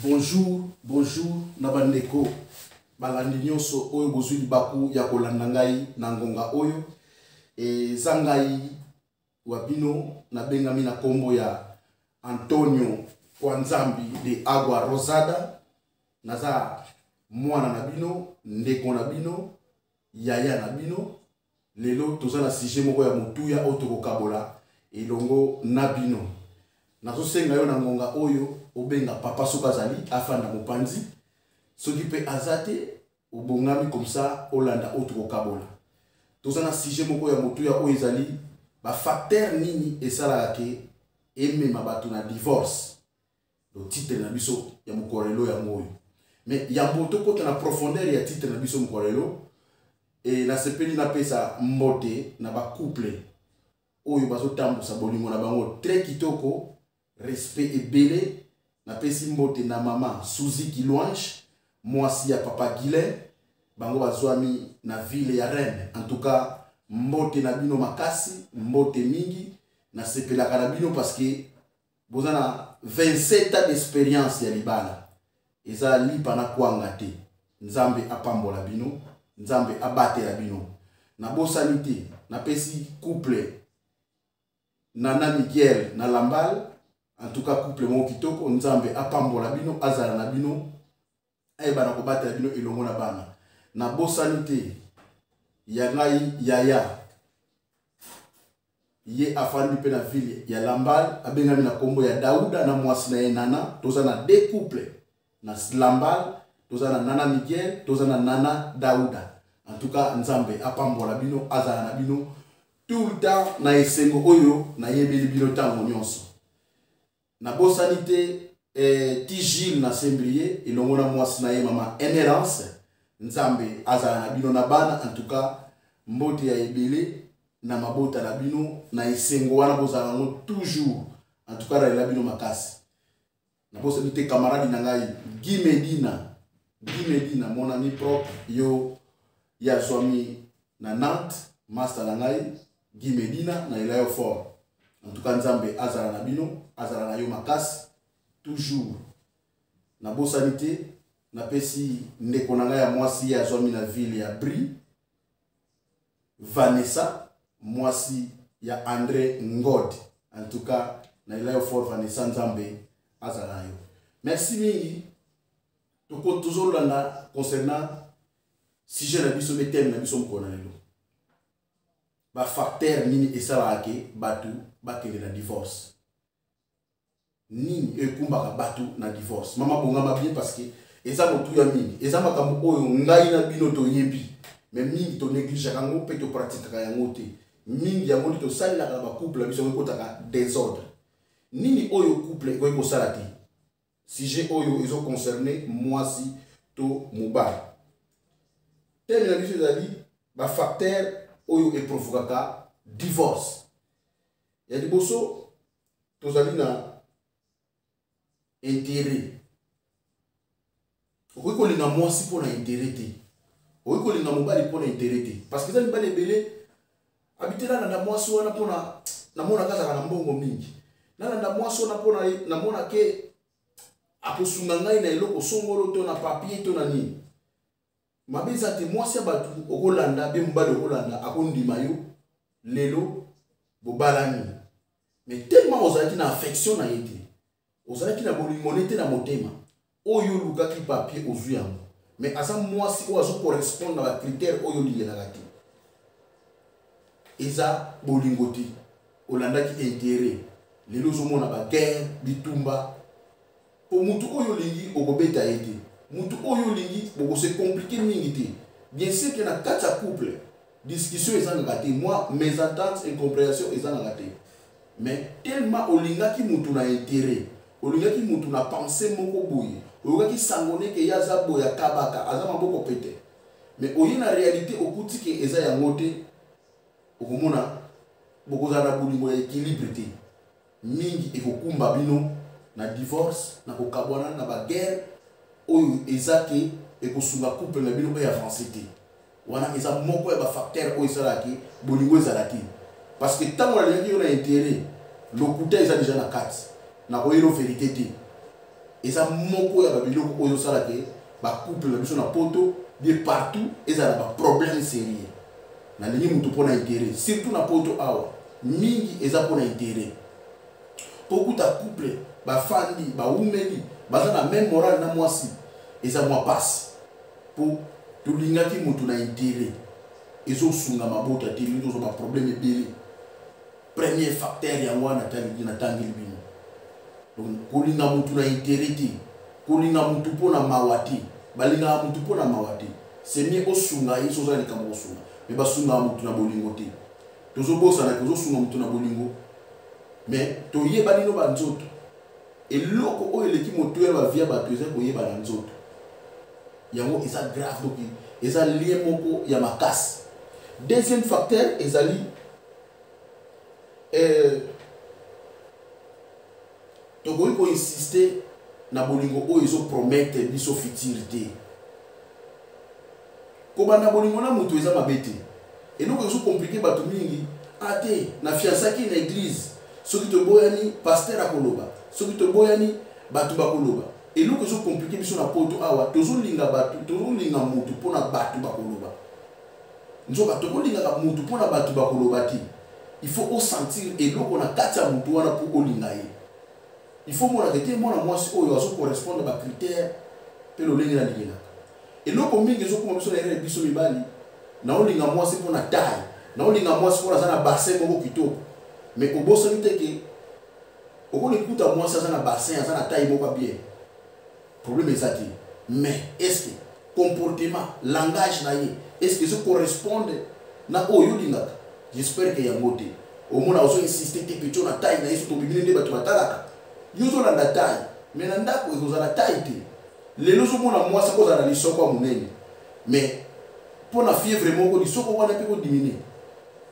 Bonjour, bonjour, nabandeko. Balandi nyonso oyo bozwi libaku ya kolanda ngai na ngonga oyo. Zangai wabino na bengami na kombo ya Antonio Kwanzambi de Agua Rosada. Naza mwana na bino, ndeko na bino, yaya na bino. Lelo toza na sujet moko ya mutuya otoko kabola elongo na bino. Nazo senga yo na ngonga oyo obenga papa sokazali afanda mopanzi soki pe azate obongami comme ça olanda otoko kabola. Toza na sujet moko ya mutuya oyo ezali ba facteur nini esala ke emema bato na divorce. Le titre na biso ya mukorelo ya moyo. Mais ya mboto kota na profondeur ya titre na biso mukorelo et na sepeli na pesa mbote na ba couple oyo bazo tambusa bolingo na bango très kitoko respect ebele na pesi mbote na mama Suzy Kilouange mwasi ya papa Guilain bango bazwami na ville ya Rennes. En tout cas mbote na bino makasi mbote mingi na sepelaka na bino parce que bozana 27 ans d'expérience ya libala eza lipa na kwanga te. Nzambe apambola bino, Nzambe abatela bino na bosanité na pesi couple Nana Miguel na Lambal. En tout cas couple mo kitoko Nzambe apambola bino azala na bino ayeba na kobatela bino elongo na bana na bosanité ya ngai yaya ye afandi pe na ville ya Lambal abengami na kombo ya Dauda na mwasi na ye Nana. Toza na deux couples na Lambal, toza na Nana Miguel, toza na Nana Dauda. En tout cas Nzambe apambola bino azala na bino tout le temps na esengo oyo na yebeli bino tango nyonso na bosanité Tigil na Sembrier elongo na mwasi na ye mama Emerance. Nzambe azala na bino na bana. En tout cas mbote ya ebele na mabota na bino na esengo wana bozala ngo toujours. En tout cas la bino makasi na bosanité camarade na ngai Guy Medina mon ami propre yo ya swami na Nantes master na ngai Guy Medina na ilayo fort. En tout cas Nzambe azala na bino azala na yo makasi toujours na bosanité na pesi ndeko na ngai ya mwasi ya zwami na ville ya Brie Vanessa mwasi ya André Ngod. En tout cas na ilayo fort Vanessa Nzambe azala yo. Merci mingi toko toujours landa concernant sujet na biso thème na biso mkona lelo ba facteur nini esala ke batu bakele na divorce nini ekumbaka batu na divorce. Mama bongama bien parce que eza motu ya mingi eza makambo oyo ngai na bino to yebi mais mingi to néglige kango pe to pratique ka yango te mingi ya moni to sala ka ba couple biso ko taka désordre nini oyo couple ko sala te sujet oyo ils ont concerné mwasi to mobile thème na biso ezali ba facteur oyo e provokaka divorce. Ya liboso tozali na intérêt. Okoki kolinga mwasi mpo na intérêt te, okoki kolinga mobali mpo na intérêt te parce que eza mibali ebele abitela na mwasi wana mpo na namona kazaka na mbongo mingi nalanda mwasi wana mpo na namona ke akosunga ngai na eloko songolo to na papier to na nini mabeza te mwasi ya batu okolanda be mobali okolanda akondima yo lelo bobalani mais tellement ozalaki na affection na yete ozalaki na bolingonete na motema oyo lukaki papier ozwi yango mais asa mwasi oyo azo correspondre na ba critère oyo lingelaka te eza bolingo te olandaki intérêt lelo ozomona ba guerre bitumba po mutu oyo lingi okobeta yete mutu oyo lingi boko se compliquer mingi te. Bien sûr que na kati ya couple discussion ezanga te moi mes ententes incompréhension ezanga te mais tellement olingaki mutu na intérêt olingaki mutu na pensée moko boye olingaki sangone ke yaza boya kabaka aza maboko pete mais oyi na réalité okuti ke eza yango te okomona boko za na bolingo ya équilibre te mingi ekokumba bino na divorce na kokabwana na ba guerre oyo ezaki ekosunga couple na bino ya avancé te wana eza moko ya ba facteur oyo ezalaki bolingo ezalaki parce que tant on a yo na intérêt lokuta eza déjà na kati na koyelo vérité te Et ça moko ya babiloko oyo sala ke ba couple na biso na poto bien partout et ça a un problème sérieux. Na lingi mutu pona intérêt surtout na poto awa mingi eza pona intérêt. Beaucoup de couple ba fandi ba umeli baza na même morale na mwasi et ça moi passe pour to lingaki mutu na intérêt ezo sunga mabota te lito zo ba problème ebele. Premier facteur ya wana tali na tangeli bino. Donc kolinga mutu na intérêt te kolinga mutu pona mawati balinga mutu pona mawati c'est mieux osunga iso za likambo osunga mais basunga mutu na bolingo te tozo bosa na tozo sunga mutu na bolingo mais to yeba lino ba nzoto eloko oyo eleki moto ya ba via ba toza ko yeba na nzoto yango eza grave donc eza lien moko ya makasi. Deuxième facteur ezali tokoki ko insister na bolingo oyo ezo promettre biso futurité kobanda bolingo na mutu eza mabete eloko ezo compliqué bato mingi ate na fiancaki na église soki toboyani pasteur akoloba soki toboyani bato bakoloba eloko ezo compliqué biso na poto awa tozolinga bato tozolinga mutu mpona bato bakoloba nzoka tokolingaka mutu mpona bato bakoloba te il faut ressentir eloko na kati ya mutu wana mpo olinga ye il faut mona que mwana mwasi oyo azo correspondre ba critère pe lolenge na lingela eloko mingi ezo kuma biso na erreur biso mibali na olinga mwasi mpona taille na olinga mwasi mpona aza na bassin moko kitoko mais obosani te ke okolikuta mwasi aza na bassin aza na taille moko bien problème eza te mais est-ce que comportement langage na ye est-ce que eso correspondre na oyo olingaka j'espère que yango te omona ozo insister te pe na taille na yeso tobibili nde bato batalaka yozo landa taille mais na ndako ekozala taille te lelo ozomona mwasi akozala na lisoko ya monene mais mpo na fièvre moko lisoko wana mpe kodimine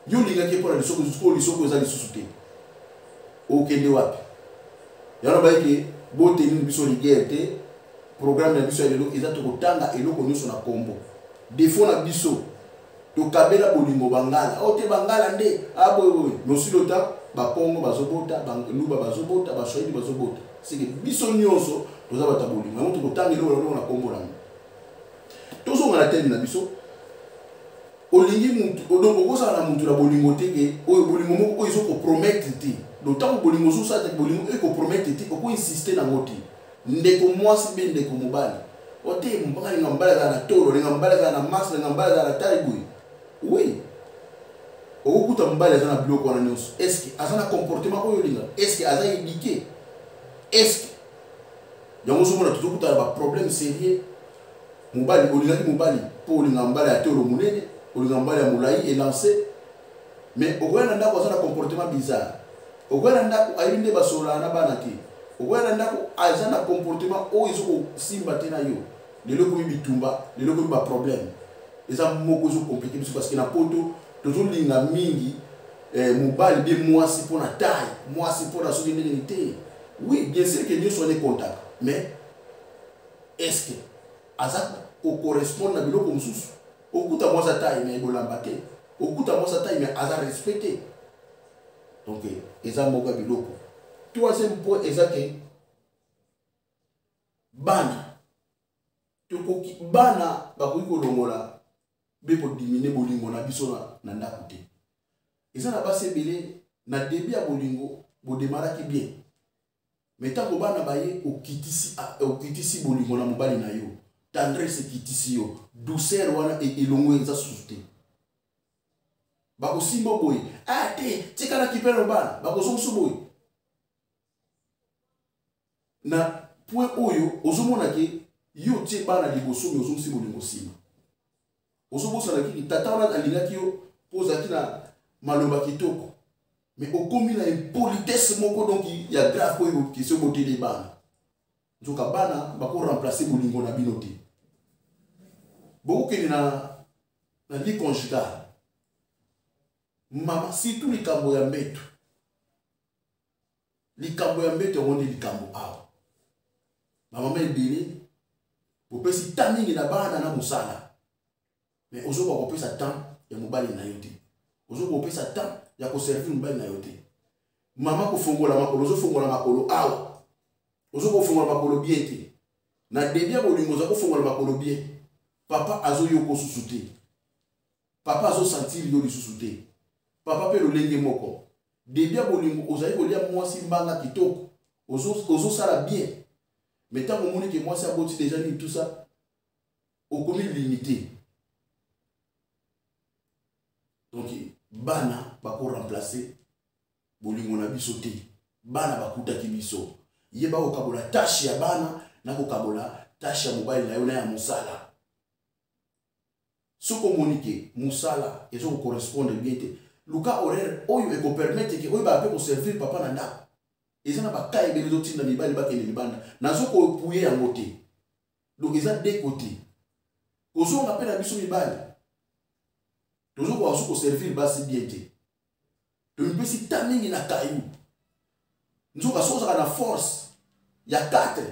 yo olingaki mpo na lisoko eza lisusu te okende wapi yana bayeke botenini biso ligere te programme na biso ya lelo eza tokotanga eloko nyonso na kombo défaut na biso tokabela bolingo bangala ote bangala nde aboye nosilota bakongo bazobota baluba bazobota baswahili bazobota sike biso nyonso toza bata bolingo yango tokotanga eloko na kombo nango tozonga na teme na biso olingi mutu donc okozala na mutu na bolingo teke oyo bolingo moko oyo ezokopromettre te donc ntango bolingo ozosala te bolingo ekopromettre te okoinsiste nango te ndeko mwasi mpe ndeko mobali ote mpaka linga mobali azala na tolo linga mobali azala na masi linga mobali azala na tali boye oui okokuta mobali aza na biloko wana nyonso estce aza na comportement oyo olinga estce aza éduqué estce yango ozomona tozokutana baproblème sérieux mobali olingaki mobali mpo olinga mobali ya tolo monene olinga mobali ya molai elancé mais okoya na ndako aza na comportement bizarre okoya na ndako ayebi nde basololaka na bana te okoya na ndako aza na comportement oyo ezokosimba te na yo lelo komi bitumba lelo komi baproblème eza moko ezocomplike biso parce que na poto tozolinga mingi mobali bie mwasi mpona taille mwasi mpona soki ndenge te oui bien sûr que nyonso ane contact mais est-ce que aza kocorrespondre na biloko mosusu okuta mwasi ya taille mais ebolamba te okuta mwasi ya taille mais aza respecté donc eza moko ya biloko troisième point eza ke bana tokoki bana bakoki kolongola be kodimine bolingo na biso na ndako te eza na basi ebele na début ya bolingo bodemaraki bien mais ntango bana baye okitisi bolingo na mobali na yo tendresse ekitisi yo douceur wana elongo eza susu te bakosimba boye te tikala kipelo bana bakozongiso boye na point oyo ozomona ke yo tie bana liboso me ozongisi bolingo nsima ozobosana kiki tata wana alingaki yo mpo ozalaki na maloba kitoko mais okomi na impolitesse moko donc ya grave oyo kisi oboteli bana nzoka bana bakoremplace bolingo na bino te bokokende na vie conjugale mama surtout likambo ya mbeto yango nde likambo awa bamama ebele bopesi ta mingi na bana na mosala mais ozoba kopesa temps ya mobali na yo te ozoba kopesa temps ya koservir mobali na yo te mama kofongola makolo ozofongola makolo awa ozo ko fongola makolo bien te na debia bolingo ozo ko fongola makolo bien papa azo yoko susute papa azo sentir yo lisusu te papa pe lolenge moko debia bolingo ozo ko lia mwasi mbanga kitoko ozo sala bien mais tant que que moi ça aboti déjà ni tout ça au commis limité donc bana bako remplacer bolingo na biso te bana bakuta ki biso yeba okabola tâche ya bana na kokabola tâche ya mobile na yo na ya musala soko monike musala ezo ko correspondre bien te luka horaire oyo e ko permettre que oyo ba pe ko servir papa na ndako ezana ba kai be les autres na mibali ba kende libanda nazo ko pouyer yango te donc eza deux côtés ozo nga pe na biso mibali tozo ko aso ko servir basi bien te to mpesi tamingi na kayu nzoka soza na force ya 4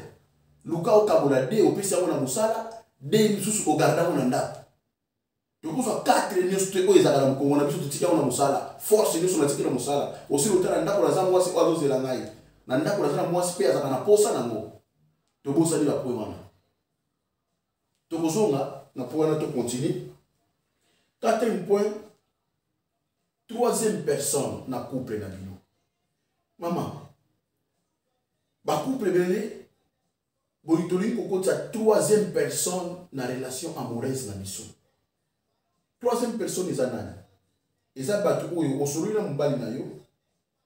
luka okabola de opesi yango na musala de misusu ogarda ngo na ndako tokozwa 4 nyonso te oyo ezalaka na mokongo na biso totika yango na musala force nyonso natiki na musala osi lotala ndako naza mwasi oyo azozela ngai na ndako naza na mwasi mpe azalaka na posa nango tobosani bapoint wana tokozonga na point wana tocontinue 4e point 3e personne na couple na bino mama couple bele boitoli kokotsa 3e personne na relation amoureuse na biso 3e personne eza nani eza bato oyo osolola mobali na yo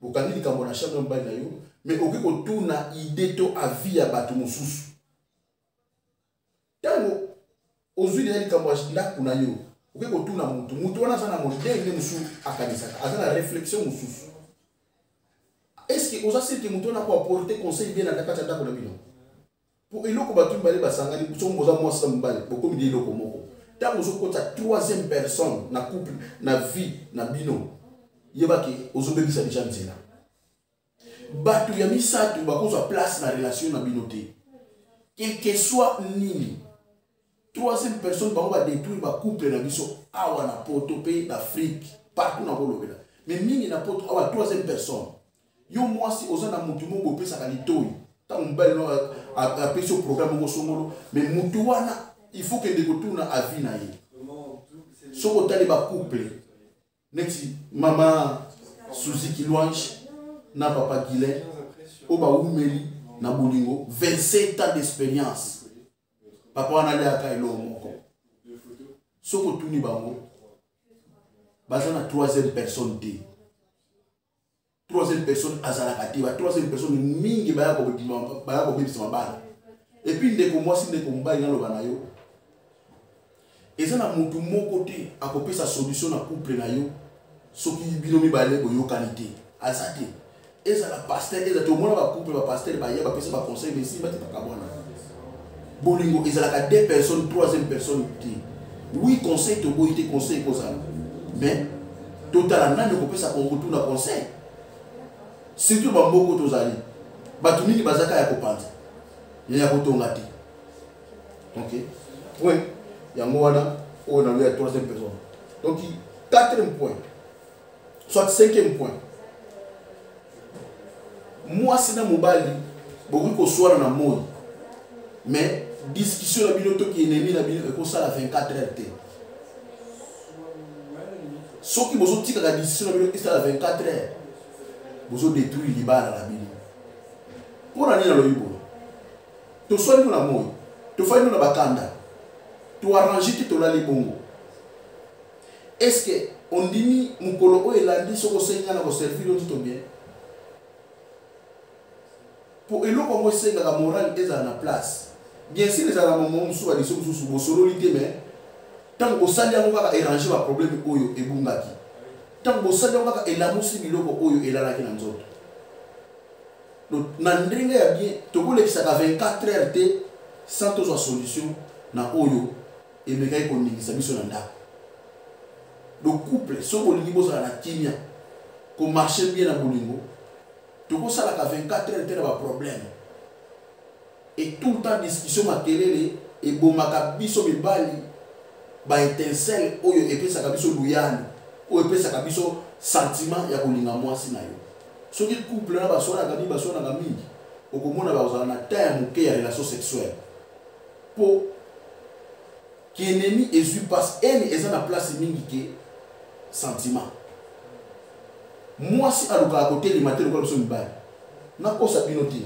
bokandi likambo na chambre mobali na yo mais okoki kotuna idée to avis ya bato mosusu ntango ozwi deya likambo ya ndako na yo okoki kotuna mutu wana aza na modele nde mosusu akanisaka aza na réflexion mosusu est-ce que oza sirke mutu wana ko apporter conseil bien na kati ya ndako na bino po eloko bato mibale basangani soki oza mwasi na mobali bokomi de eloko moko ntango ozokota 3e personne na couple na vie na bino yebaki ozobebisa deja nzela bato ya misato bakozwa place na relation na bino te quel que soit nini 3e personne bango badétruire bacouple na biso awa na poto mpe d'Afrique partout na kolobela mais mingi na poto awa 3e personne yo mwasi oza na mutu moko opesaka litoi ntango mobali no apesi yo programme moko songolo mais mutu wana il faut que ndekotuna avis na ye soko otali bacouple neti mama Suzuki Louange na papa Guilain oyo baumeli na bolingo 27 ans d'expérience papa wana aliaka eloko moko soko otuni bango baza na 3e personne te 3e personne azalaka te ba 3e personne mingi baya kobebisa mabala epuis ndeko mwasi ndeko mobali naloba na yo eza na mutu moko te akopesa solution na couple na yo soki bino mibale boyokani te aza te ezala pasteur eza tomona bacouple bapasteur baya bapesa baconseil mesi batetaka bwana bolingo ezalaka 2 personnes 3e personne te oui conseil toboyi te conseil ekozala mais totala nani okopesa kongo na conseil surtout bamboko tozali bato mingi bazaka ya kopanza ya kotonga te ok point yango wana oyo na ya 3e personne donc 4e point soit 5e point mwasi na mobali bokoki koswana na moi mais discussion na bino toki ennemi na bino ekosala 24 heures te soki bozotikaka discussion na bino esala 24 heures bozodétruire libala na bino mpona nini nalobi boye toswani no na moi tofali no na bakanda toarrange te tolali bongo est-ce que ondimi mokolo oyo elandi soko osenga na koservir yo to bien po eloko yango esengaka morale ezala na place bien sûr ezala mamo mosusu badiso mosusu bosololi te mais ntango bosali yango kaka érange baproblème oyo ebungaki ntango bosali yango kaka elamusi biloko oyo elalaki na nzoto na ndenge ya bien tokolekisaka 24 heures te sans tozwa solution na oyo emekaki koningisa biso na ndako le couple so bolingi bozala na kimia komarche bien na bolingo tokosalaka 24 heures te na baproblème et tout le temps discussion makelele ebomaka biso mibali baétincelle oyo epesaka biso luyani oyo epesaka biso sentiment ya kolinga mwasi na yo soki couple na baswanaka mingi au komona bazala na temps moke ya relation sexuelle pour qui ennemi ezui passe ene eza na place mingi ke sentiment moi si aluka côté les matériaux comme biso mibali na kosa bino te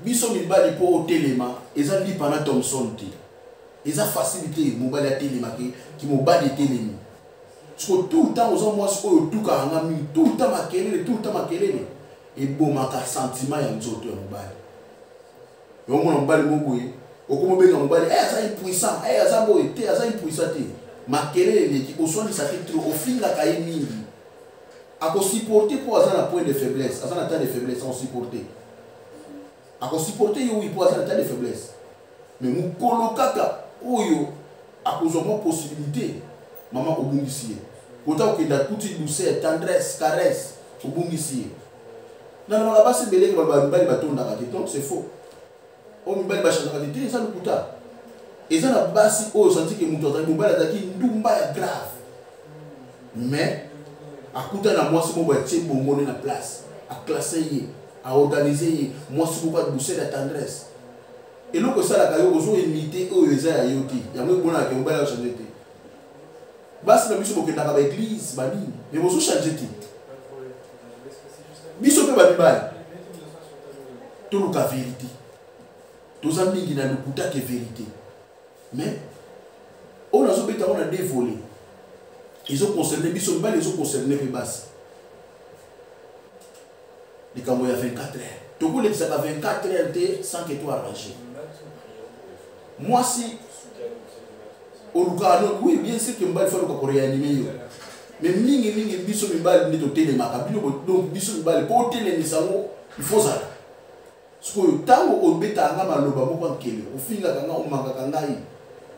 biso mibali po otelema eza lipa na Thomson te eza facilité mobali atelema ki mobali telemi parce que tout le temps ozo moi si oyo tuka anga mingi tout le temps makelele et bomaka sentiment ya nzoto ya mobali yo mona mobali moboye okomo benga mobali aza impuissant aza boye te aza impuissant te makelele ki oswandisa te trop ofingaka ye mingi supporter pour avoir un point de faiblesse, avoir un temps de faiblesse, on supporter. Supporter oui pour avoir un temps de faiblesse. Mais nous colocaka oyo a une possibilité maman au bungisier. Autant que dans toute douceur, tendresse, caresse au bungisier. Non la base belé que bali baton na donc c'est faux. O mbali ba changa kati ça le kuta. Et ça la base o senti que muto azali mbali azaki ndumba ya grave. Mais à côté de moi, si je suis bon na place, à classer, à organiser, moi si je suis douceur de tendresse. Et là, ça la caillou, vous imiter au Yéza à Yoti. Il y a même bon à qui on va changer. Bas na biso bokenda ka église, bani, mais vous changer ti. Biso pe bani bani. Tout la vérité. Tous amis qui na le kuta que vérité. Mais on a sobeta on a dévolé. Ils ont concerné, ils ont concerné les bases. Les Camerounais à 24 heures. Tout le monde est à 24 heures sans que tu arranges. Moi, si. Oui, bien sûr que je vais faire pour réanimer. Mais mingi biso mibali ni to téléma. Donc, biso mibali, pour téléma, il faut ça. Parce que tant qu'on bêta à ma loba, on va kele. Au fin, on m'a kangai.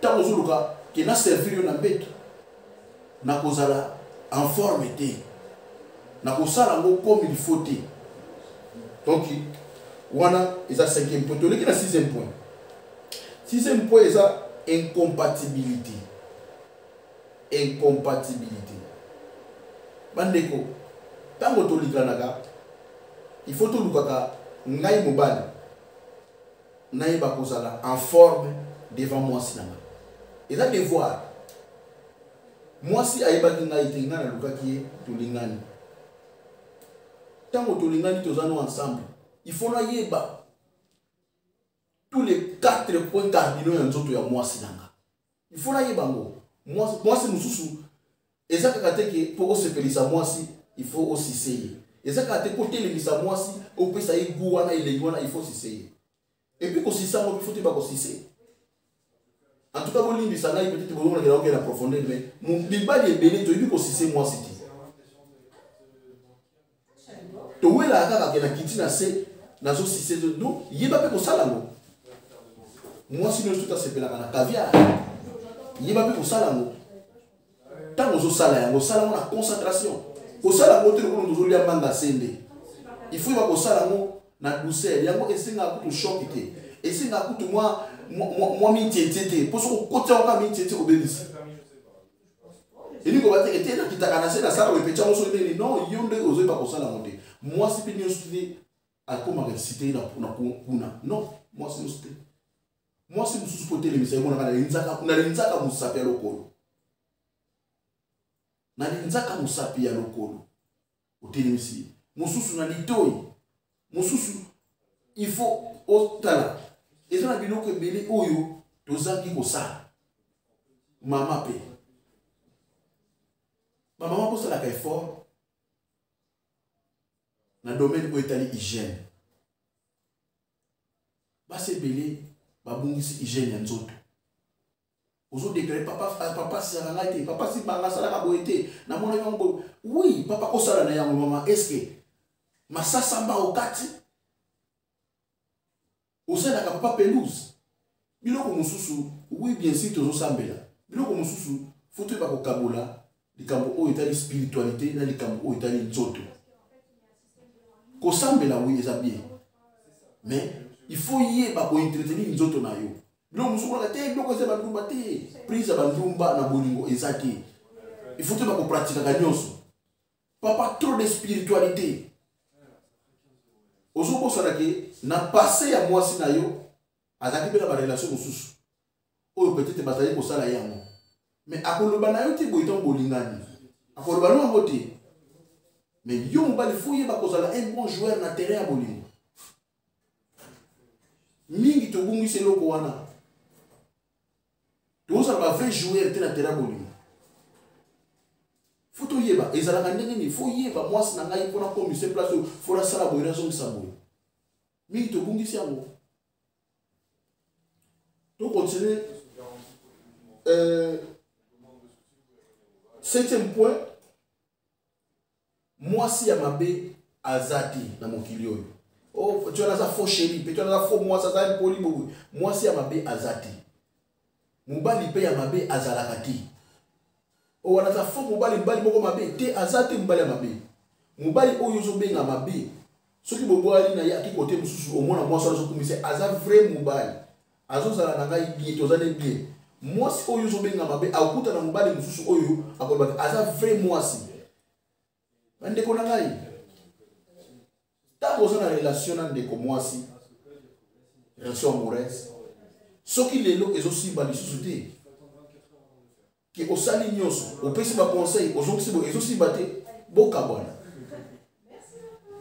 Tant qu'on a qui n'a servi na bête. Na kozala en forme te na kosala ngo comme il faut te donc wana eza 5e point to leki na 6e point 6e point eza incompatibilité bandeko tango to likanaka il faut to lukaka ngai mobali naïba kozala en forme devant moi sinanga eza devoir. Moi si aïba kinga itenga na lukaki tulingani. Tango tulingani tozano ensemble. Il faut na yeba tous les 4 points cardinaux ya nzoto ya moi sinanga. Il faut na yeba ngo. Moi si mususu ezaka kateke pour se pelisa moi si il faut aussi essayer. Ezaka kateke pour telemisa moi si au pesa ego wana ile wana il faut essayer. Et puis ko sisa mo il faut te ba ko essayer. En tout cas, vous l'avez ça peut-être que vous avez la profondeur, mais mon bibali est béni, tu as dit que c'est moi c'est dit. Tu vois là, quand la kitty n'a c'est n'a pas si c'est donc il y a pas que ça là. Moi si nous tout à c'est la caviar. Il y a pas que ça là. Tant que ça là, on ça là on a concentration. Au ça là on te nous nous lui manga sende. Il faut que ça là na douceur, il y a que c'est un coup de choc et c'est un coup de moi mi tiété pour ce côté on va mi tiété au bénis et lui comment était là qui t'a canasé la salle répéter on se dit non yonde oser pas pour ça la monter moi c'est bien studier à comment réciter na kuna non moi c'est studier moi c'est mususu poter les messages on a linzaka musapi ya lokolo na linzaka musapi ya lokolo otelemisi mususu na litoi mususu il faut otala. Et ça, on a que Bélé Oyo, tous ceux qui ont ça. Maman paye. Ma maman pose la caille fort. Dans le domaine où est l'hygiène. Bah, c'est Bélé, bah, bon, c'est hygiène, il y a autres. Aux autres déclarés, papa, c'est un laïté, papa, c'est un salaka boité. Na mon avis, oui, papa, au salana, ya maman, est-ce que ma sasamba au kati? Au sein de la papa pelouse. Biloko mususu, oui bien sûr tozo sambela. Biloko mususu, faut te pas kokabola, les kambo o etali spiritualité, na les kambo o etali nzoto. Ko sambela oui eza bien. Mais il faut y ba ko entretenir nzoto na yo. Biloko mususu ko te biloko eza bandumba te, prise bandumba na bolingo ezaki. Il faut te pas ko pratiquer ka nyonso. Papa trop de spiritualité. Ozo salaki na passé ya mwasi na yo azaki pe na ba relation mosusu oyo peut-être bazali ko sala yango mais akoloba na yo ti boiton bolingani akoloba no yango te mais yo mobali fo yeba kozala un bon joueur na terrain ya bolingo mingi tobungisi eloko wana tozala ba vrai joueur te na terrain ya bolingo faut yeba ezalaka ndenge ni faut yeba mwasi na ngai mpona komise place fo nasala boye nazongisa boye mingi tobungisi yango to continue. Septième point, mwasi ya mabe azati na mokili oyo. Oh, tu as ça faux chéri, tu as ça faux moi ça ça poli bobu. Mwasi ya mabe azati. Mubali pe ya mabe azalakati. Oh, wana ça faux mubali moko mabe te azati mubali ya mabe. Mubali oyo zo benga mabe. Soki bobo ali na ya ki côté mususu omona mwasi zo kumise aza vrai mubali. Azo zala na ngai bien tozane bien. Mwasi oyo zo benga mabe akuta na mubali mususu oyo akolba aza vrai mwasi. Ndeko na ngai ta boza na relation na ndeko mwasi relation amoureuse soki lelo ezo simba lisusu te ki osali nyonso opesi ba conseil ozongisi bo ezo simba te boka bwana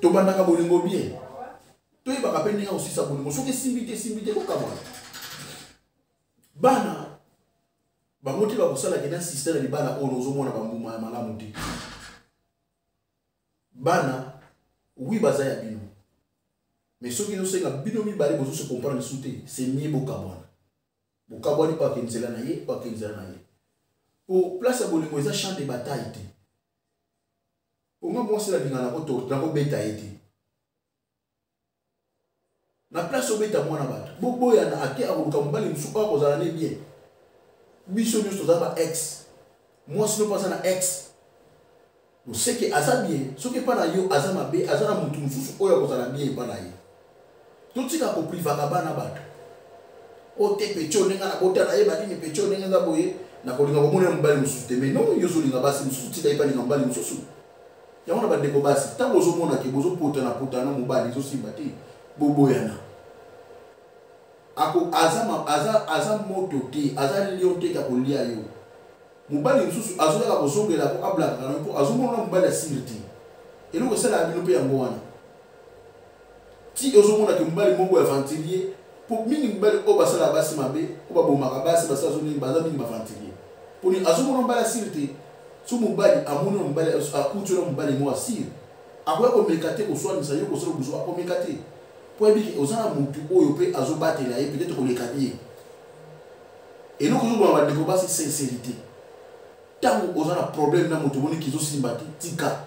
tobandaka bolingo bien toyebaka mpe ndenge osisa bolingo soki simbi te boka bwana bana bango te bakosalaki na système ya libala oyo ozomona bambuma ya malamu te bana oui baza ya bino mais soki ezosenga bino mibale bozose comprendre su te c'est mieux bokabwani pa akenzela na ye po place ya bolingo eza champ de bataille te onga mwasi nalinga nakobeta ye te na place obeta mwana bato boboyana ake akoluka mobali mosuku oyo akozala ne bien biso nyonso toza ba ex mwasi no aza na ex oseke aza bien soki epa na yo aza mabe aza na mutu mosusu oyo akozala bien epa na ye totika koprivaka bana bato ote pecho ndenge na bota na ye badini pecho ndenge eza boye nakolinga komona mobali mosusu te mais non yo ozolinga basi mosusu tika epa linga mobali mosusu yango na bandeko basi ntango ozomona ke bozopotana mobali ezosimba te boboyana ako aza moto te aza lion te kakolia yo mobali mosusu azolaka kozongela ko ablaka kana po azomona mobali asili te eloko esala bino mpe yango wana ti ozomona ke mobali moko ya ventilier po mingi mobali oyo basala basi mabe oyo babomaka basi basala zoningi baza mingi baventilier poni azomona mobali asili te so mobali amoni mobali akuti na mobali mo asili akoya komeka te koswanisa yo kosala buzo akomeka te po ebiki oza na mutu oyo mpe azobatela ye peut-être koleka ye eloko ozomona bandeko basi sincérité tango oza na problème na moto moni kizo simba te tika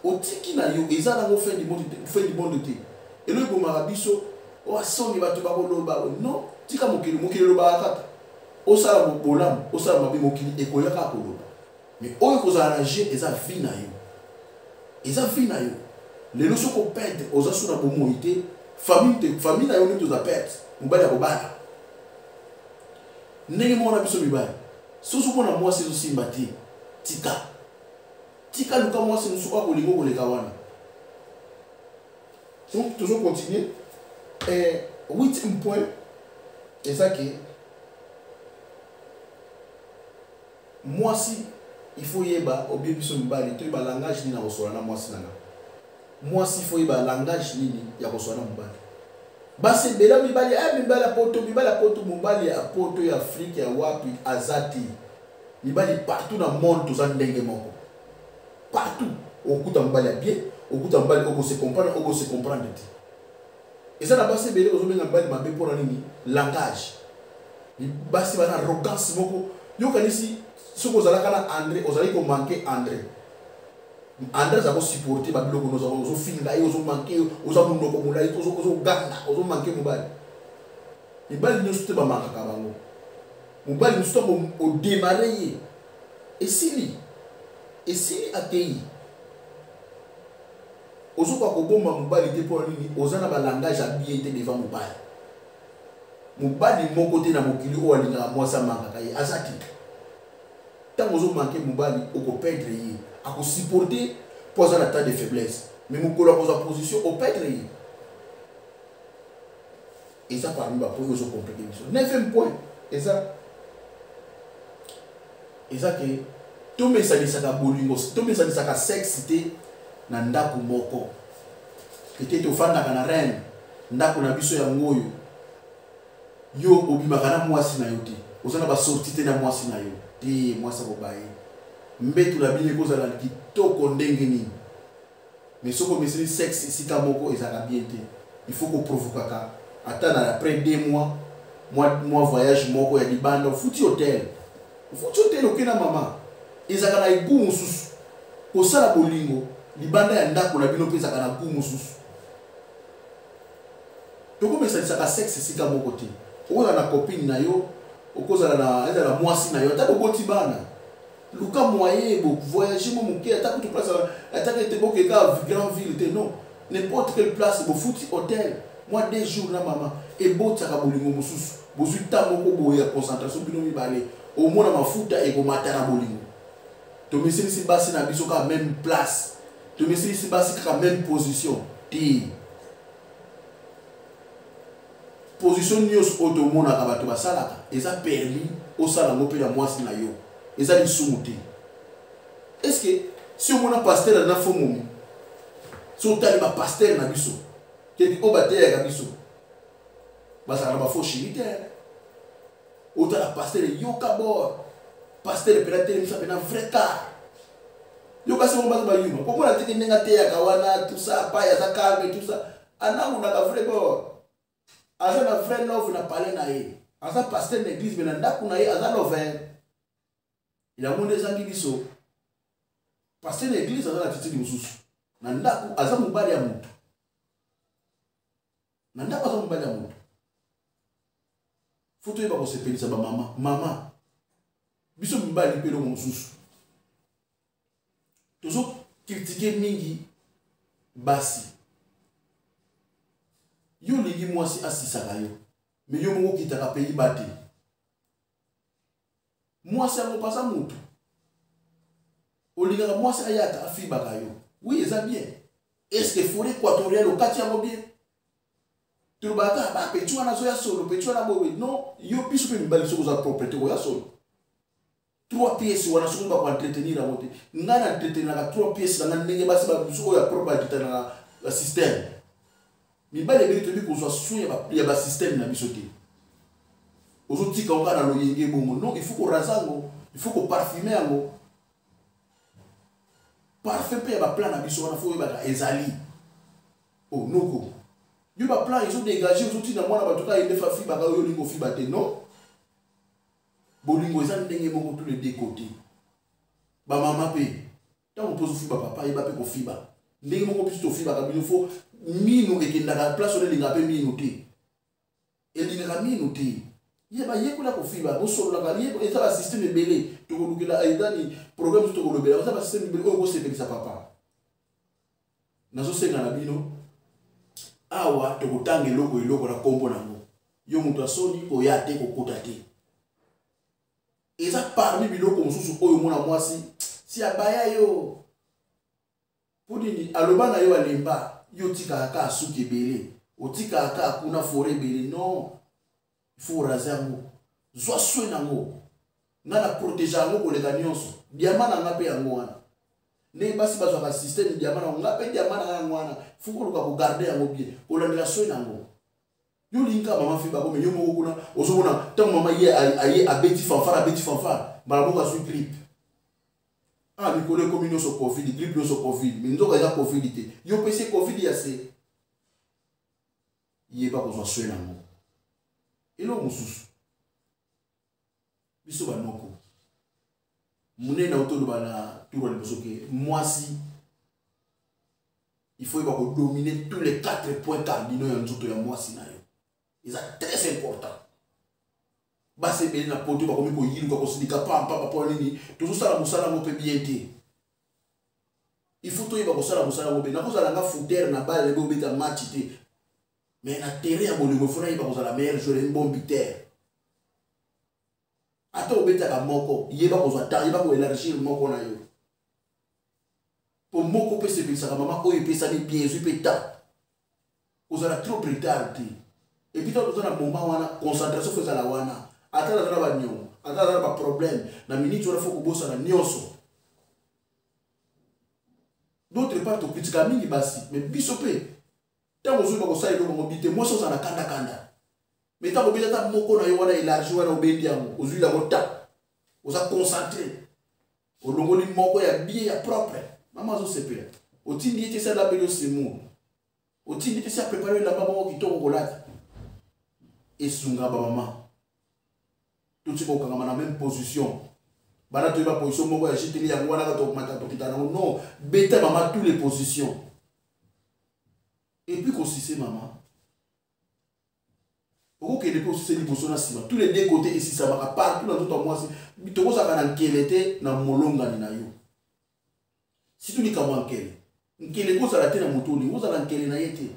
otiki na yo eza nango fin du monde te elo ebomaka biso oasongi bato bakoloba non tika mokili elobaka kaka osala bolamu osala mabe mokili ekoyaka akoloba mais oyo kozala na je eza vi na yo lelo soko perdre oza so na bomoi te famille na yo neti oza perdre mobali ya kobala ndenge mona biso mibali soso mona mwasi ezosimba te tika luka mwasi mosuku akolinga koleka wana donc toujours continuer 8e point eza ke mwasi il faut yeba obie biso mibali toyeba langage nini na kosola na mwasi nanga mwasi il faut yeba langage nini ya kosola na mobali basi bela mibali mibali apoto mobali ya poto ya Afrique ya wapi azati mibali partout dans le monde toza ndenge moko partout okuta mobali ya bien okuta mobali oko se comprendre te eza na basi bela ozobenga mobali mabe mpona nini langage basi bana arrogance moko yokanisi soko ozalaka na André ozali ko manquer André za ko supporter ba biloko nozo ozofinga ye ozomanquer ozamunoko mulai ozoganda ozomanquer mobali mibali nyonso te bamakaka bango mobali mosusu ntango odemare ye esili atei ozokoka kobomba mobali te mpona nini oza na balangage ya bien te devant mobali moko te na mokili oyo alingaka mwasi amangaka ye aza te ntango ozomanke mobali okoperdre ye akosupporte mpo aza na temps de faiblesse mais mon collègue pose la position au pètre. Et ça parmi ma pour vous compliquer. 9e point. Et ça que tout le monde ça bolingo, tout le monde ça sexité na ndako moko. Peut-être ofanda kana reine ndako na biso ya ngoyo. Yo obimaka na mwasi na yo te. Ozana ba sorti te na mwasi na yo. Te mwasi bobaye. Mbetu la bine kozala kitoko ndenge nini. Mais ce que c'est sexe si ta moko ezala bien te. Il faut qu'on provoque ka. Attends après 2 mois, moi voyage moko ya libanda futi hotel. Futi hotel okena mama. Ezaka na igu mususu. Kosala bolingo, libanda ya ndako na bino pesa kana ku mususu. Toko mesa disaka sexe si ta moko te. Oza na copine na yo, okozala na ezala mwasi na yo, ta boti bana. Luka moyen bo voyager mo muke ata toute place ata que te boke ka grand ville te non. N'importe quelle place bo futi hotel. Moi 2 jours na mama et botaka bolingo mususu. Bozui ta moko boya concentration bino mi balé. Au moins na mafuta et ko matana bolingo. To mesili si basi na biso ka même place. To mesili si basi ka même position. Ti position nyos otomona ka bato basalaka. Eza permis au sala ngope na mwasi na yo. Eza li sumuti. Est-ce que si on a pasteur na fomomi. Si on tali ba pasteur na biso. Keti obater na biso. Basa na ba fo chilitaire. Autant la pasteur yo kabor. Pasteur pelater mi sapena vrai car. Yo kasi mo ba yuma. Ko mona tiki nenga te ya kawana tout ça pa ya za calme tout ça. Anangu na ka vrai bord. Aza na vrai love na parler na ye. Aza pasteur na église mais na ndaku na ye aza love. Il a monté zangi biso. Pasteur na église aza na titi mususu. Na ndaku aza mubali ya mutu. Na ndaku aza mubali ya mutu. Foto yeba ko sepelisa ba mama. Mama. Biso mubali pelo mususu. Tozo critiquer mingi basi. Yo lingi mwasi asisaka yo. Mais yo moko kitaka pays bate. Mwasi yango pasa mutu. Olingaka mwasi ayaka afibaka yo. Oui, eza bien. Est-ce que forêt équatoriale okati yango bien? Tulubaka ba petua na zo ya solo, petua na bowe. Non, yo biso pe mibali soko za propriété ko ya solo. 3 pièces wana soko ba ko entretenir amote. Ngana entretenir na 3 pièces na ndenge basi ba biso ya propriété na système. Mibali ebeli tobi ko zo soin ya ba système na biso te. Ozotika onga na loyenge bongo. Non, il faut ko razango, il faut ko parfumer yango. Parfum pe ya ba plan na biso wana fo yeba ezali. Oh noko. Yo ba plan ils ont dégagé aujourd'hui na mwana batoka ende fa fiba ka yo lingo fiba te non. Bolingo eza ndenge moko tous les deux côtés. Ba mama pe. Tant on pose fiba papa yeba pe ko fiba. Ndenge moko biso to fiba ka bino fo minu ekenda ka place ole linga pe minu te. Elinga minu te. Yeba yekola ko fiba bo solo la yeba eza ba système ebele to ko lukela aidani programme to ko lobela eza ba système ebele o ko sepelisa papa. Nazo senga na bino. Awa tokotange eloko na kombo nango yo mutu asoni koya te kokota te eza parmi biloko mosusu oyo mona mwasi si abaya yo pudini aloba na yo alemba yo tika ka suki ebele otika ka kuna forêt ebele non il faut raser yango zwa soin nango ngana protéger yango koleka nyonso diamant na ngape yango wana ne basi bazwa système diamant na ngape diamant na yango wana faut ko ko garder yango bien olandela soin nango yo linka mama fi ba ko me yo moko kuna ozobona tant mama ye aye abeti fanfara bala boka su clip ah mi kole communion so covid clip no so covid mais ndoka ya covid te yo pese covid ya se ye ba ko zo soin nango elo mususu biso banoko munena autour de bana tour le bosoke mwasi il faut dominer tous les 4 points cardinaux en nzoto ya mwasi na yo. C'est très important. Basi beli na poto ba komi ko yiru ko sidika papa nini tout ça la musala mo pe bien te. Il faut to yeba ko sala musala mo be na ko sala nga fouter na balle be obeta match te. Mais na terrain ya bolingo fona yeba ko sala meilleur joueur en bon buteur. Ata obeta ka moko yeba ko zo ta yeba ko élargir moko na yo. Pour moko pe sepelisa maman oyo epesani bien ezwi mpe temps ozala trop retard te et puis toza na moment wana concentration fo ezala wana ata nazala baniongo ata nazala baproblème na minute wana fo kobosana nyonso d'autre part tokritika mingi basi mais biso mpe ntango ozwi bakosala eloko mobi te mwasi ozala na kanda mais ntango obeli ata moko na yo wana élargi wana obendi yango ozwi yango ta oza concentré olongoli moko ya bien ya propre mama azosepela otindi ye te si alapeli yo semo otindi te si aprépare elamba moko kitoko kolata esunga bamama totika kokangama na même position bana toyeba position moko ya jiteli yango wana kaka tokomata tokita nango non beta mama tous les positions et puis kosise mama okokende mpe osise liboso na nsima tous les deux côtés esisamaka partout na nzoto ya mwasi tokozalaka na nkele te na molongani na yo surtout likambo ya nkele nkele kozala te na moto olingi ozala nkele na ye te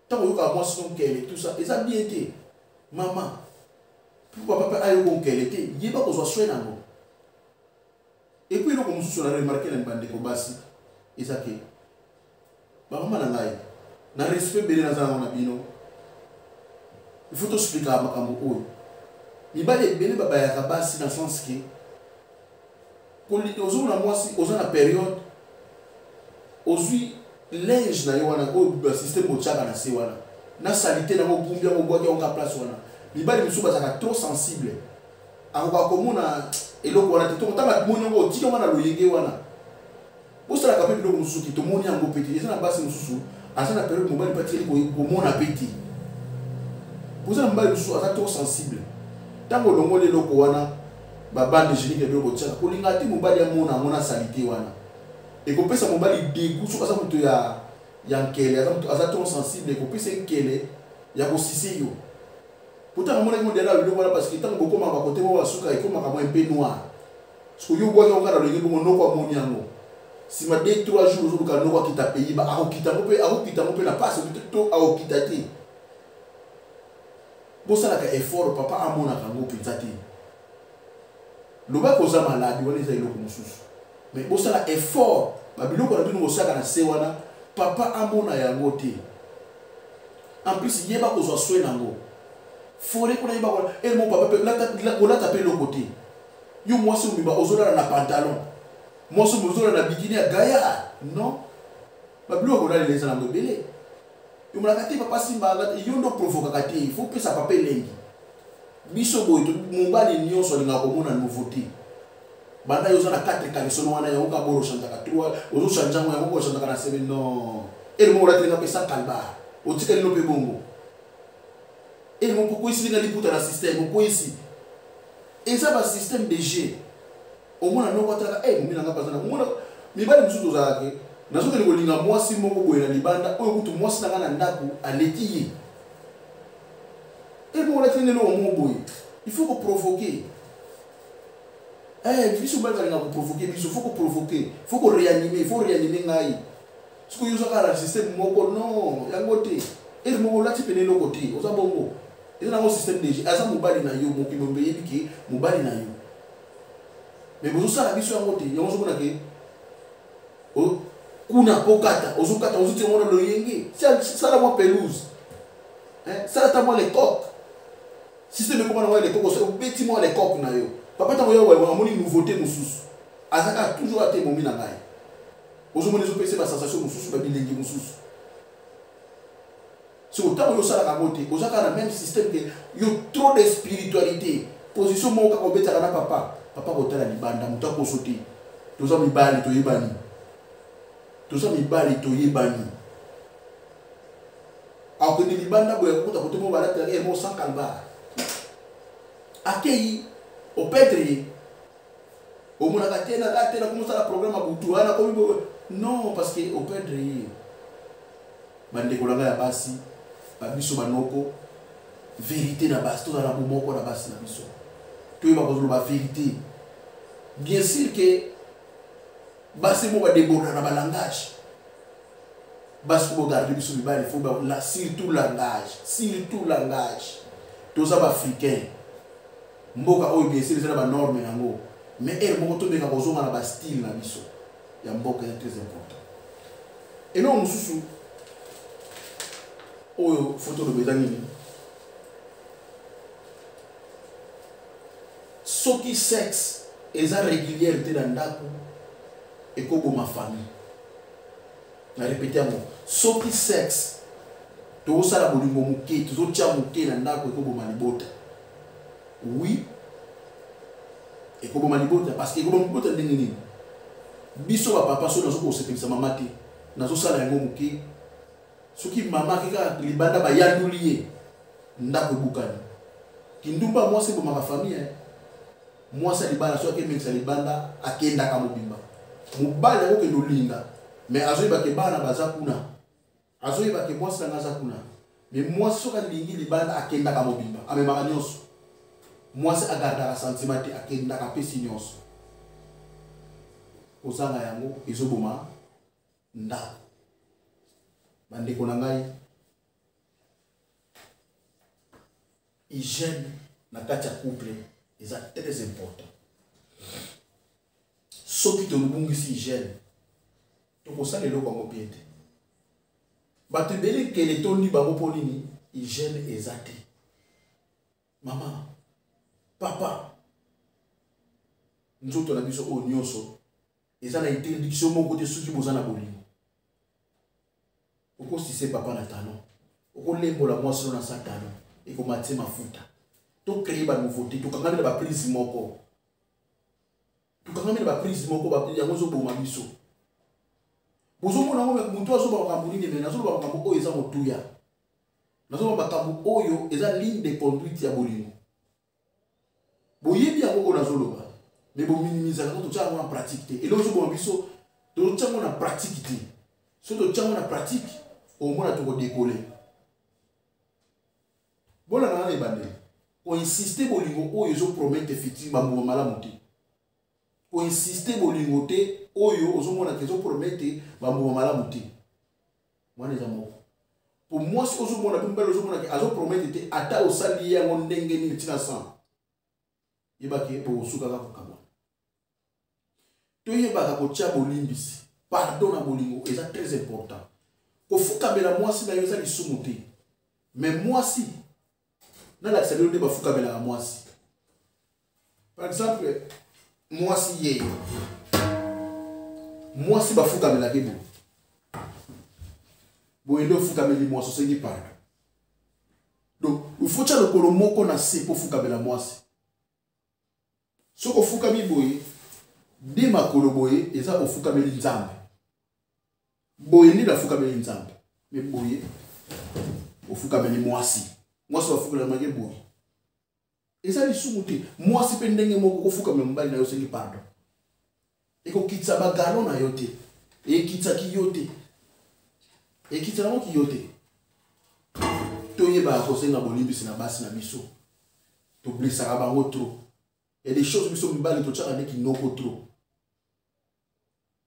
ntango oyokaka mwasi no nkele tout ça eza bien te mama papa mpe ayoko nkele te yeba kozwa swe nango epuis eloko mosusu na remarke na bandeko basi eza ke bamama na ngai na respect bele nazala na bino il faut tosplika makambo oyo mibali ebele babayaka basi na sens ke ozomona mwasi oza na période ozwi linge na yo wana oyo basystème otyaka na se wana na salite nango obumbi yango obwaki yango ka place wana mibali mosusu bazalaka trop sensible akoka komona eloko wana te totanga tomoni yango otiki yango na loyenge wana bosalaka mpe biloko mosusu te tomoni yango mpe te eza na basi mosusu aza na période mobali mpe atikeli komona mpe te oza na mobali mosusu aza trop sensible ntango olongoli eloko wana babande génique ya biloko otyaka kolinga te mobali amona yango na salite wana ekopesa mobali dégoût soki aza moto ya nkele aza trop sensible ekopesa nkele ya kosise yo pourtant amonaki modela biloko wana parce que ntango bokomaka kote moko basuka ekomaka mwa mpe noir soki yo obwaki yango kaka lolenge bongo noko amoni yango nsima 2-3 jours ozoluka noko akita pays akokita yango mpe na pasi to akokita te bosalaka effort papa amonaka yango mpenza te loba koza maladi wana eza eloko mosusu mais bosala effort babiloko na bino bosalaka na se wana papa amona yango te en plus yeba kozwa swe nango fore kuna yeba kona elmo papa pe olata pe eloko te yo mwasi omimba ozolala na pantalon mwasi ozolala na bikini ya gaya non babiloko kolala eza nango ebele yo monaka te papa simbaka yo ndo provokaka te il faut pesa papa elengi biso boye mobali nyonso alingaka komona nouveauté banda yo oza na 4 kalesono wana yango ka bolo chantaka 3 ozochanjango yango kochantaka na 7 non elmo olatelinga pesa kalba otikali no mpe bongo elmo pokoisi linga liputa na système okoisi eza ba système de jeu omona noko ataka momina nga bazana omona mibali mosusu ozalaka ke nazokende kolinga mwasi moko boye na libanda oyo kutu mwasi nanga na ndako aleki ye elmo olateli eloko moko boye il faut koprovoke biso bali balinga koprovoke biso faut koprovoke faut koreanime faut réanime ngai soki yozaka na système moko non yango te eri moko olati pene eloko te oza bongo eza nango système de jeu aza mobali na yo mokili mombe yebi ke mobali na yo mais bozosala biso yango te yango ozomona ke kuna kokata ozokata ozotia yango na loyenge sala mwa pelouse sala ta mwa lecoque système ekoma na mwa lecoque obeti mwa lecoque na yo papa ntango yo amoni nouveauté mosusu azaka toujours ate momi na ngai ozomona ezopesa basensation mosusu babilengi mosusu siko ntango yo osalaka yango te ozaka na même système ke yo trop de spiritualité position moko kaka obetaka na papa kotala libanda moto akoso te toza mibali toyebani akokende libanda boye akuta kote moko balatelaka emo sans calbar akei opetre ye omonaka te na komosala programme ya butu wana komi non parce que opetre ye bandeko na ngai ya basi babiso banoko vérité na basi tozala na bomoko na basi na biso toyeba kozoloba vérité bien sûr que basi mo badeborda na balangage basi ko bogarde biso mibali fo surtout langage toza baafricain mboka oyo bien sûr eza na banorme yango mais moko tobeka kozonga na bastyle na biso ya mboka est très important. Et non mususu oyo photo de bezangini soki sexe eza régulière te dans ndako ekoboma famille. Na répéter mo soki sexe to sala bolingo muke to tia muke na ndako ekoboma libota. Oui, ekoboma libota parce que ekoboma libota ndenge nini biso ba papa so nazo ko sepelisa mama te nazo sala yango muke soki mama kika libanda ba yandulier ndako ebukani kindumba mwasi boma ka famille mwasi libanda so ke mekisa libanda akenda ka mobimba mobali yango kendo linga mais azoyeba ke bana baza kuna azoyeba ke mwasi na ngaza kuna mais mwasi so ka lingi libanda akenda ka mobimba amemaka nyonso mwasi agardaka sentiment te akenda ka pesi nyonso ozanga yango ezoboma ndako. Bandeko na ngai hygiène na kati ya couple eza très important. Soki tolubungisi hygiène tokosala eloko yango bien te. Bato ebele kele tondi bango mpo nini hygiène eza te. Mama papa nzoto na biso oyo nyonso eza na interdiction moko te soki boza na bolingo. Oko si c'est papa na talon oko lembola mwasi na sa talon eko matie mafuta to créer ba nouveauté to kangami na ba prise moko ba yango zo boma biso bozo mona ngo mutu azo ba kambuli ne nazo ba kambu oyo eza motuya nazo ba kambu oyo eza ligne de conduite ya bolingo boyebi yango ko nazo loba mais bo minimiser quand to tcha en pratique te et lozo boma biso to tcha en pratique te so to tcha en pratique au moins tu vas décoller. Bon là on est bandé. On insiste bolingo o yozo promettre effectivement bambo malamuti. On insiste bolingo te o yo ozo mona kezo promettre bambo malamuti. Moi les amours. Pour moi si ozo mona bimba ozo mona ke azo promettre te ata osali ya ndenge ni tina sang. Yebaki po suka ka kokaba. To yebaka ko tia bolimbisi. Pardon na bolingo est très important. Kofuka bela mwasi na yoza lisumu te. Mais mwasi na la salon de bafuka bela mwasi. Par exemple, mwasi ye. Mwasi bafuka bela kebo. Boendo fuka beli mwasi sengi par. Donc, il faut tcha lokolo moko na se po fuka bela mwasi. Soko fuka mi boye, de makolo boye eza ofuka beli nzambe. Boye ni la fuka beli nzambe mais boye ofuka beli mwasi mwasi wafuka la mage boye eza lisumu te mwasi pe ndenge moko kofuka mbali na yo sengi pardon eko kitsa bagalo na yo te e kitsa ki yo te e kitsa na mo ki yo te to yeba ko senga bolimbisi na basi na biso to blessa bango trop et des choses biso mbali to tshaka neki noko trop.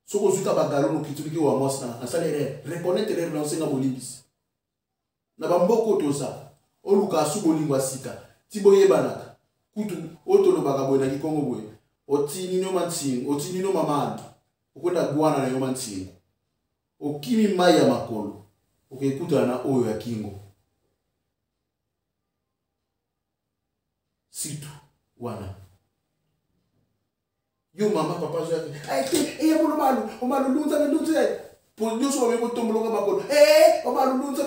Soko zuka bagalo no kituliki wa mwasi na salere reconnaître les lancer na bolimbisi na bamboko toza oluka su bolingo asika tiboye banaka kutu otolo bakaboye na kikongo boye otini no matsingo otini no mamana ukwenda gwana na yo matsingo okimi mai ya makolo okekuta na oyo ya kingo situ wana. Yo mama papa zo yake o malu lunza pour nous so ko tombolo ka makolo o malu lunza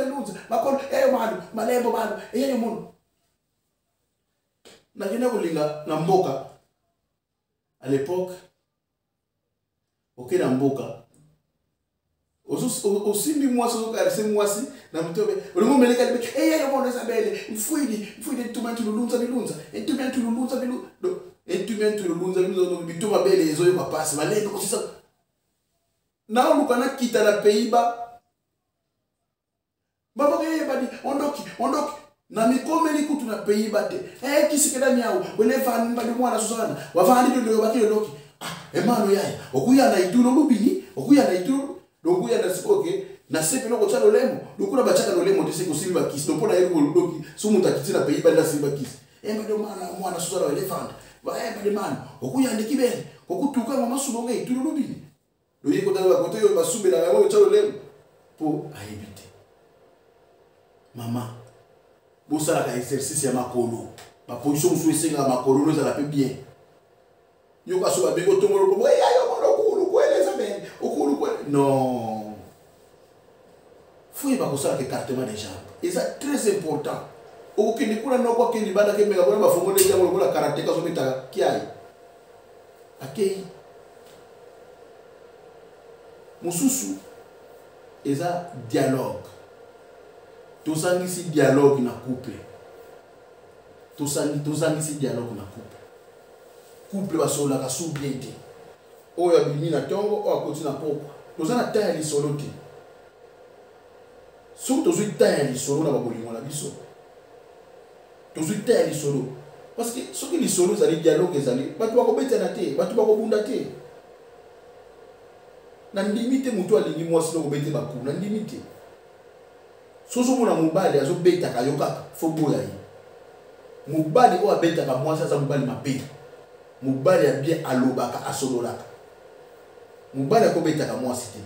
makolo o malu malembo malu yo mono na kina kulinga na mboka à l'époque na mboka aussi mi mwasi so ka rese mwasi na mtobe ulingo meleka libe yo mono sabele mfuidi tumantu lunza et tu mets tout le monde avec tout ma belle les yeux papa c'est malade comme ça na olukana kita na Pays-Bas baba ke badi ondoki na mikomeli kutu na Pays-Bas te kisikeda miao wele fani mbali mwana susana wafani ndio bakile doki emano yaya okuya na itulo lubini okuya na itulo dokuya na sikoke na sepe loko chalo lemo dokuna bachaka no lemo tese ko silva kisi no pona yero doki sumu takiti na Pays-Bas na silva kisi embado mwana susana wele fani bae bali man okuya ndikibele okutuka mama subonge itulubini Le yé côté va côté va souber la maman au lem pour éviter. Maman, pour ça la exercice ya makolo. Ma position sous essayer à makolo nous ça la fait bien. Yo ka so ba bego to moro ko ya yo moro ko ko les amen. O ko non. Faut y avoir ça que écartement des jambes. Et c'est très important. Au que ni kuna no kwa ke ni bana ke mega bona ba fongo le jambo ko la karaté ka so meta kiai. Akei. Mususu eza dialogue. Tozangisi dialogue na couple. Tozangisi dialogue na couple. Couple basola ka sou bien te. Oyo abimi na tongo o akoti na poko. Tozana taya li solo te. So tozui taya li solo na babolingo na biso. Tozui taya li solo. Parce que ce qui li solo zali dialogue ezali, batu bakobeta na te, batu bakobunda te. Na limite mutu alingi mwasi no kobete baku, na limite. Soso mona mobali azo beta kayoka fo boya yi. Mobali o abeta ka mwasi aza mobali mapeta. Mobali a bien alobaka asololaka. Mobali akobeta ka mwasi te.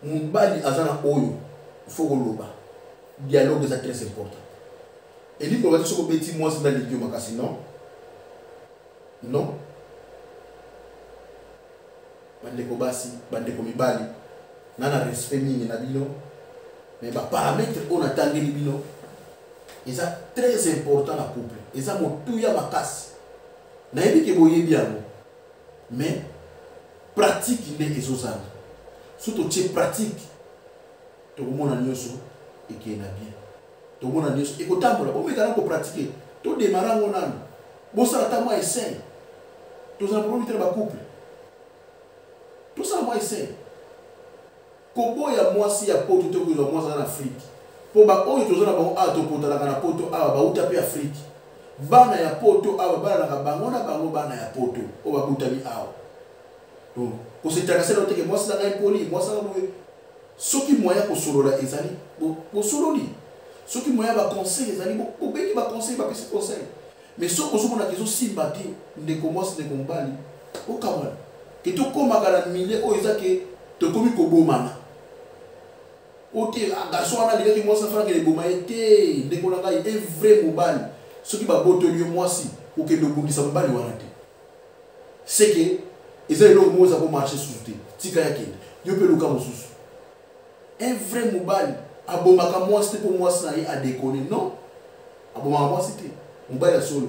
Mobali azana oyo fo koloba. Dialogue est très important. Et dit qu'on va dire que beti mwasi na ligio makasi non. Non. Bandeko basi, bandeko mibali. Nana respect mingi na bino. Mais ba paramètre on attendait bino. Et ça très important la couple. Et ça mo tout ya makasi. Na yebi ke boye bien. Mais pratique ne ezozana. Surtout tu pratique. To mona nyoso et qui na bien. To mona nyoso et ko tambola bo metana ko pratiquer. To démarrer mon âme. Bo ça ta moi essaye. To ça pour mettre ba couple. Tout ça moi essaye. Kobo ya mwasi ya poto to ko mwasi en Afrique. Po ba oyo to zona ba a to poto la kana poto a ba uta pe Afrique. Bana ya poto a ba na bango na bango bana ya poto o ba buta mi a. Donc ko se takase no teke mwasi na ngai poli mwasi na boye. Soki moya ko solola ezali bo sololi. Soki moya ba conseil ezali bo beki ba conseil ba pesi conseil. Mais soko so mona kezo simbati ndeko mwasi ndeko mbali o kamala. Que tu koma kala milieu o ezake to komi ko bomana. Ok, garçon ana liga ki mwasi fera ke le boma été ndeko na ngai est vrai mobali. Soki ba boto lieu mwasi o ke do bundisa mbali wana te. C'est que ezali lo mo za ko marcher sous te. Tika yake. Yo pe luka mosusu. Un vrai mobali abomaka mwasi te po mwasi na ye a déconner non. Abomaka mwasi te. Mobali solo.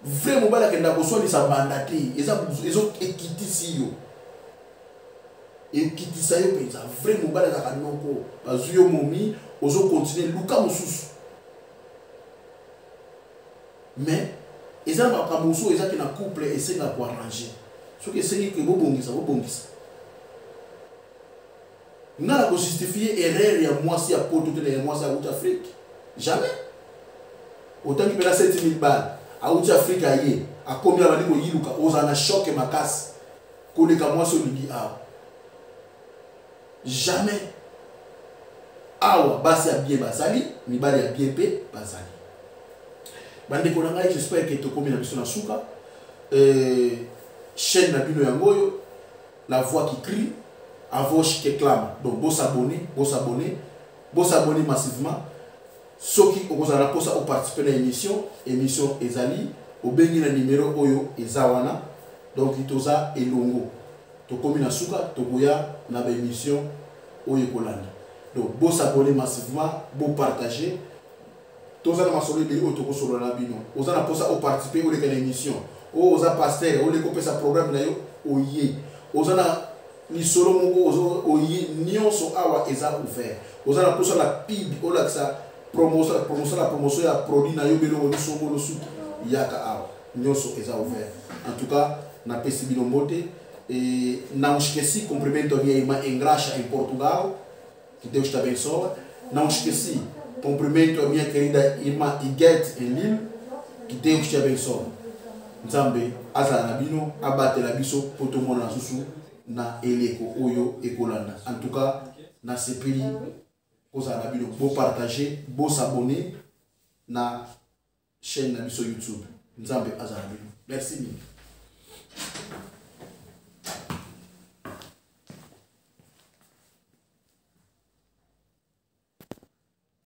Vrai mobile qui n'a pas besoin de sa bandate, ils ont équité yo. Équité ça yo pesa. Vrai mobile qui a non ko. Bazuyo momi, ozo continuer luka mususu. Mais ils ont pas musu, ils ont qui na couple et c'est na pour arranger. Ce que c'est que bo bongisa. N'a pas justifier erreur ya moi si a poto te les moi ça out Afrique. Jamais. Autant qu'il perd 7000 balles. Out Afrique aye a combien va dire yiluka ozana choc makasi koleka moi so lingi awa jamais awa basi a bien basali mibali a bien pe basali bande ko ngai j'espère que to komi na biso na suka chaîne na bino yangoyo la voix qui crie a voix qui clame donc beau s'abonner massivement. Soki okozala posa o participer à émission ezali obengi na numéro oyo ezawana donc itoza elongo to komi na suka to koya na ba émission oyo kolanda donc beau s'abonner massivement beau partager toza na masolo de oyo to kosolo na bino oza na posa o participer o leka na émission o oza pasteur o leko pesa programme na yo oye oza na lisolo moko ozo oye nyonso awa eza ouvert oza na posa la pib o la ça promotion ya produit na yo belo ni sombo no suki yaka awa nyonso eza ouvert en tout cas na pesi bino mbote e na ushkesi complemento via ima engraxa em Portugal que Deus te abençoe não esqueci cumprimento a minha querida irmã Iguete em Lille que Deus te abençoe nzambe azala na bino abatela biso po tomona susu na eleko oyo ekolanda en tout cas na sepeli kozala na bino bo partager bo s'abonner na chaîne na biso YouTube nzambe azala na bino merci mille